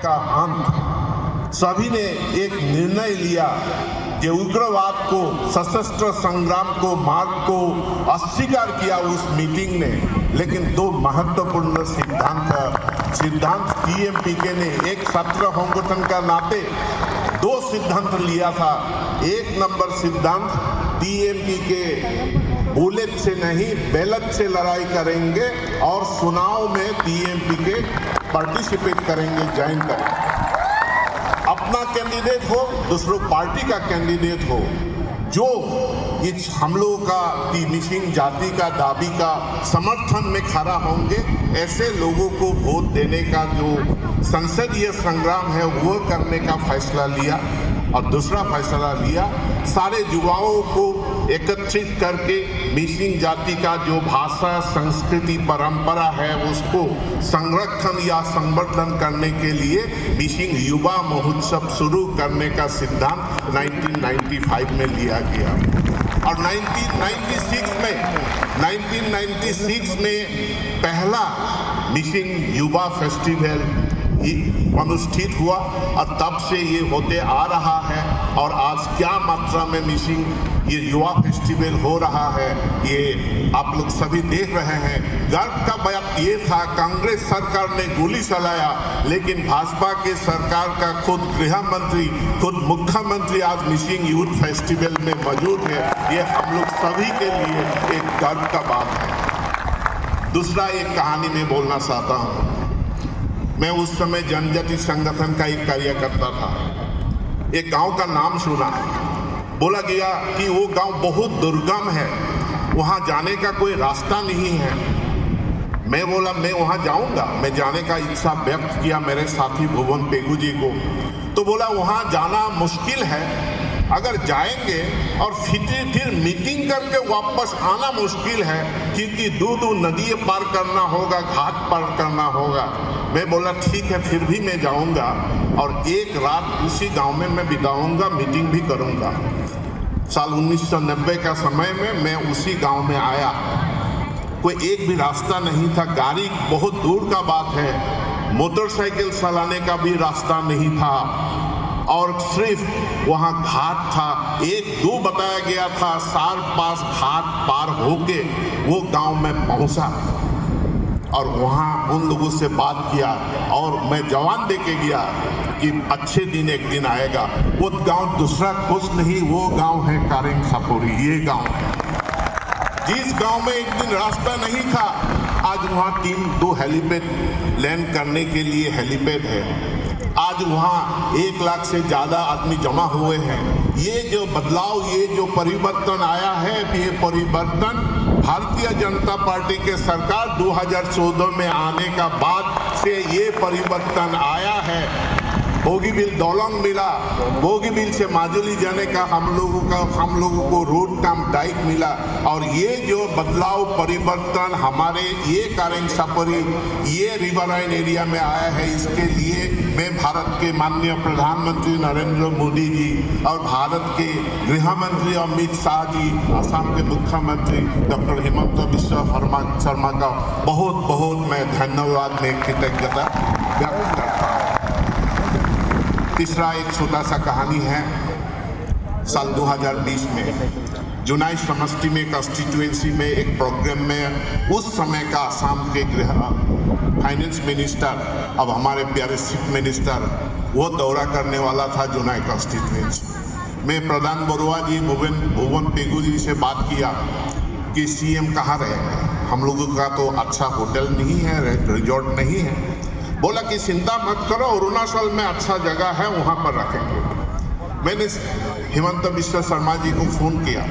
का अंत, सभी ने एक निर्णय लिया कि उग्रवाद को, सशस्त्र संग्राम को, मार्ग को अस्वीकार किया उस मीटिंग ने। लेकिन दो महत्वपूर्ण सिद्धांत टीएमपीके ने एक छात्र संगठन का नाते दो सिद्धांत लिया था। एक नंबर सिद्धांत, टीएमपीके बुलेट से नहीं बैलेट से लड़ाई करेंगे और चुनाव में टीएमपीके पार्टिसिपेट करेंगे, ज्वाइन करेंगे। अपना कैंडिडेट हो, दूसरों पार्टी का कैंडिडेट हो, जो इस हम लोगों का मिसिंग जाति का दाबी का समर्थन में खड़ा होंगे, ऐसे लोगों को वोट देने का जो संसदीय संग्राम है वो करने का फैसला लिया। और दूसरा फैसला लिया, सारे युवाओं को एकत्रित करके मिसिंग जाति का जो भाषा, संस्कृति, परंपरा है उसको संरक्षण या संवर्धन करने के लिए मिसिंग युवा महोत्सव शुरू करने का सिद्धांत 1995 में लिया गया। और 1996 में पहला मिसिंग युवा फेस्टिवल अनुष्ठित हुआ और तब से ये होते आ रहा है। और आज क्या मात्रा में मिसिंग ये युवा फेस्टिवल हो रहा है, ये आप लोग सभी देख रहे हैं। गर्व का बात ये था, कांग्रेस सरकार ने गोली चलाया, लेकिन भाजपा के सरकार का खुद गृह मंत्री, खुद मुख्यमंत्री आज मिसिंग यूथ फेस्टिवल में मौजूद है। ये हम लोग सभी के लिए एक गर्व का बात है। दूसरा एक कहानी में बोलना चाहता हूँ। मैं उस समय जनजाति संगठन का एक कार्यकर्ता था। एक गांव का नाम सुना, बोला गया कि वो गांव बहुत दुर्गम है, वहां जाने का कोई रास्ता नहीं है। मैं बोला मैं वहां जाऊंगा, मैं जाने का इच्छा व्यक्त किया मेरे साथी भुवन पेगू जी को। तो बोला वहां जाना मुश्किल है, अगर जाएंगे और फिर मीटिंग करके वापस आना मुश्किल है, क्योंकि दो नदी पार करना होगा, घाट पार करना होगा। मैं बोला ठीक है, फिर भी मैं जाऊंगा और एक रात उसी गांव में मैं बिताऊंगा, मीटिंग भी करूंगा। साल 1990 का समय में मैं उसी गांव में आया। कोई एक भी रास्ता नहीं था, गाड़ी बहुत दूर का बात है, मोटरसाइकिल चलाने का भी रास्ता नहीं था और सिर्फ वहाँ घाट था। एक दो बताया गया था, 4-5 घाट पार होके वो गांव में पहुंचा और वहाँ उन लोगों से बात किया और मैं जवान दे के गया कि अच्छे दिन एक दिन आएगा। वो गांव दूसरा कुछ नहीं, वो गांव है कारेंग सापुरी। ये गांव है जिस गांव में एक दिन रास्ता नहीं था, आज वहाँ 2 हेलीपैड लैंड करने के लिए हेलीपैड है। आज वहाँ 1 लाख से ज़्यादा आदमी जमा हुए हैं। ये जो बदलाव, ये जो परिवर्तन आया है, ये परिवर्तन भारतीय जनता पार्टी के सरकार 2014 में आने का बाद से ये परिवर्तन आया है। बोगीबिल दौलंग मिला, बोगीबिल से माजुली जाने का हम लोगों को रोड काम डाइक मिला। और ये जो बदलाव परिवर्तन हमारे ये कारेंग सापुरी, ये रिवरलाइन एरिया में आया है, इसके लिए मैं भारत के माननीय प्रधानमंत्री नरेंद्र मोदी जी और भारत के गृह मंत्री अमित शाह जी, असम के मुख्यमंत्री डॉक्टर हिमंत बिश्व शर्मा का बहुत बहुत मैं धन्यवाद, में कृतज्ञता व्यक्त करता हूँ। तीसरा एक छोटा सा कहानी है। साल 2020 में जुनाई समष्टि में कॉन्स्टिट्यूएंसी में एक प्रोग्राम में उस समय का असम के फाइनेंस मिनिस्टर, अब हमारे प्यारे चीफ मिनिस्टर, वो दौरा करने वाला था जुनाई कॉन्स्टिट्यूएंसी। मैं प्रधान बरुआ जी, भुवन पेगू जी से बात किया कि सीएम कहाँ रहेंगे, हम लोगों का तो अच्छा होटल नहीं है, रिजॉर्ट नहीं है। बोला कि चिंता मत करो, अरुणाचल में अच्छा जगह है, वहाँ पर रखेंगे। मैंने हिमंत बिश्व शर्मा जी को फ़ोन किया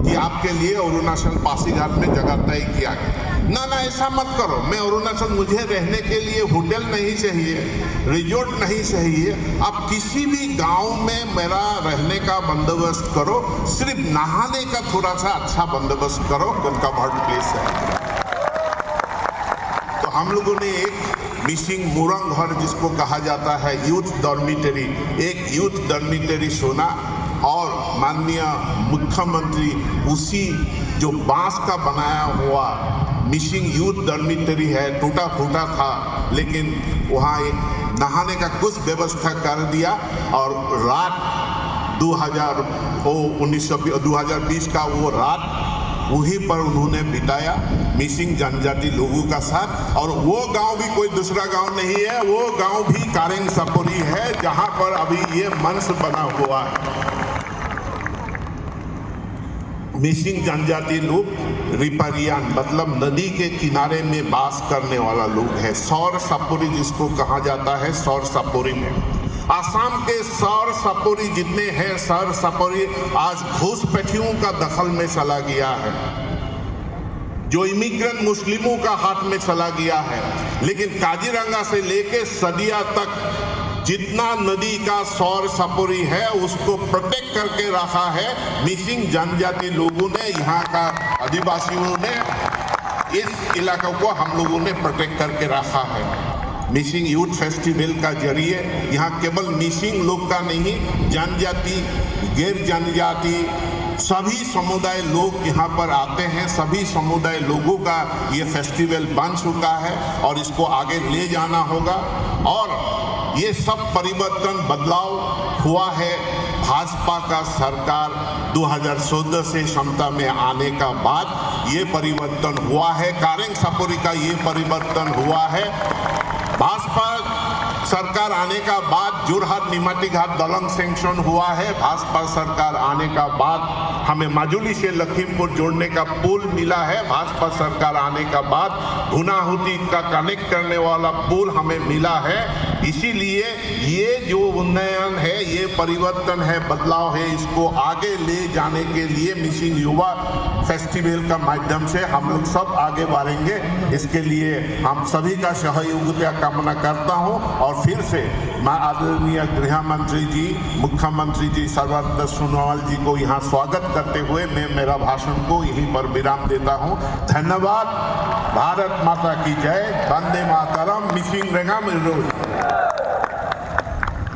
कि आपके लिए अरुणाचल पासीघाट में जगह तय किया गया। ना ऐसा मत करो, मैं अरुणाचल, मुझे रहने के लिए होटल नहीं चाहिए, रिजॉर्ट नहीं चाहिए, आप किसी भी गांव में मेरा रहने का बंदोबस्त करो, सिर्फ नहाने का थोड़ा सा अच्छा बंदोबस्त करो, उनका बर्थ प्लेस है। तो हम लोगों ने एक मिसिंग मुरंग घर, जिसको कहा जाता है यूथ डॉर्मिटरी, एक यूथ डॉर्मिटरी सुना और माननीय मुख्यमंत्री उसी जो बांस का बनाया हुआ मिसिंग यूथ डॉर्मिटरी है, टूटा फूटा था, लेकिन वहाँ एक नहाने का कुछ व्यवस्था कर दिया और रात 2020 का वो रात वहीं पर उन्होंने बिताया मिसिंग जनजाति लोगों का साथ। और वो गांव भी कोई दूसरा गांव नहीं है, वो गांव भी कारेंग सपोरी है जहां पर अभी ये मंच बना हुआ है। मिसिंग जनजाति लोग रिपरियान मतलब नदी के किनारे में बास करने वाला लोग है। सौर सपोरी जिसको कहा जाता है, सौर सपोरी में आसाम के सौर सपोरी जितने हैं, सौर सपोरी आज घुसपैठियों का दखल में चला गया है, जो इमिग्रेंट मुस्लिमों का हाथ में चला गया है। लेकिन काजीरंगा से लेके सदिया तक जितना नदी का सौर सपोरी है उसको प्रोटेक्ट करके रखा है मिसिंग जनजाति लोगों ने, यहाँ का आदिवासियों ने। इस इलाकों को हम लोगों ने प्रोटेक्ट करके रखा है। मिसिंग यूथ फेस्टिवल का जरिए यहाँ केवल मिसिंग लोग का नहीं, जनजाति, गैर जनजाति सभी समुदाय लोग यहाँ पर आते हैं। सभी समुदाय लोगों का ये फेस्टिवल बन चुका है और इसको आगे ले जाना होगा। और ये सब परिवर्तन बदलाव हुआ है भाजपा का सरकार 2014 से क्षमता में आने का बाद ये परिवर्तन हुआ है। कारेंग सपोरी का ये परिवर्तन हुआ है। भाजपा सरकार आने का बाद जोरहाट निमाती घाट दलंग सैंक्शन हुआ है। भाजपा सरकार आने का बाद हमें माजुली से लखीमपुर जोड़ने का पुल मिला है। भाजपा सरकार आने का बाद गुनाहुती का कनेक्ट करने वाला पुल हमें मिला है। इसीलिए ये जो उन्नयन है, ये परिवर्तन है, बदलाव है, इसको आगे ले जाने के लिए मिसिंग युवा फेस्टिवल का माध्यम से हम लोग सब आगे बढ़ेंगे। इसके लिए हम सभी का सहयोगिता कामना करता हूं। और फिर से मैं आदरणीय गृह मंत्री जी, मुख्यमंत्री जी सर्बानंद सोनोवाल जी को यहाँ स्वागत करते हुए मैं मेरा भाषण को यहीं पर विराम देता हूँ। धन्यवाद। भारत माता की जय। वंदे मातरम। मिसिंग रेंगा मिल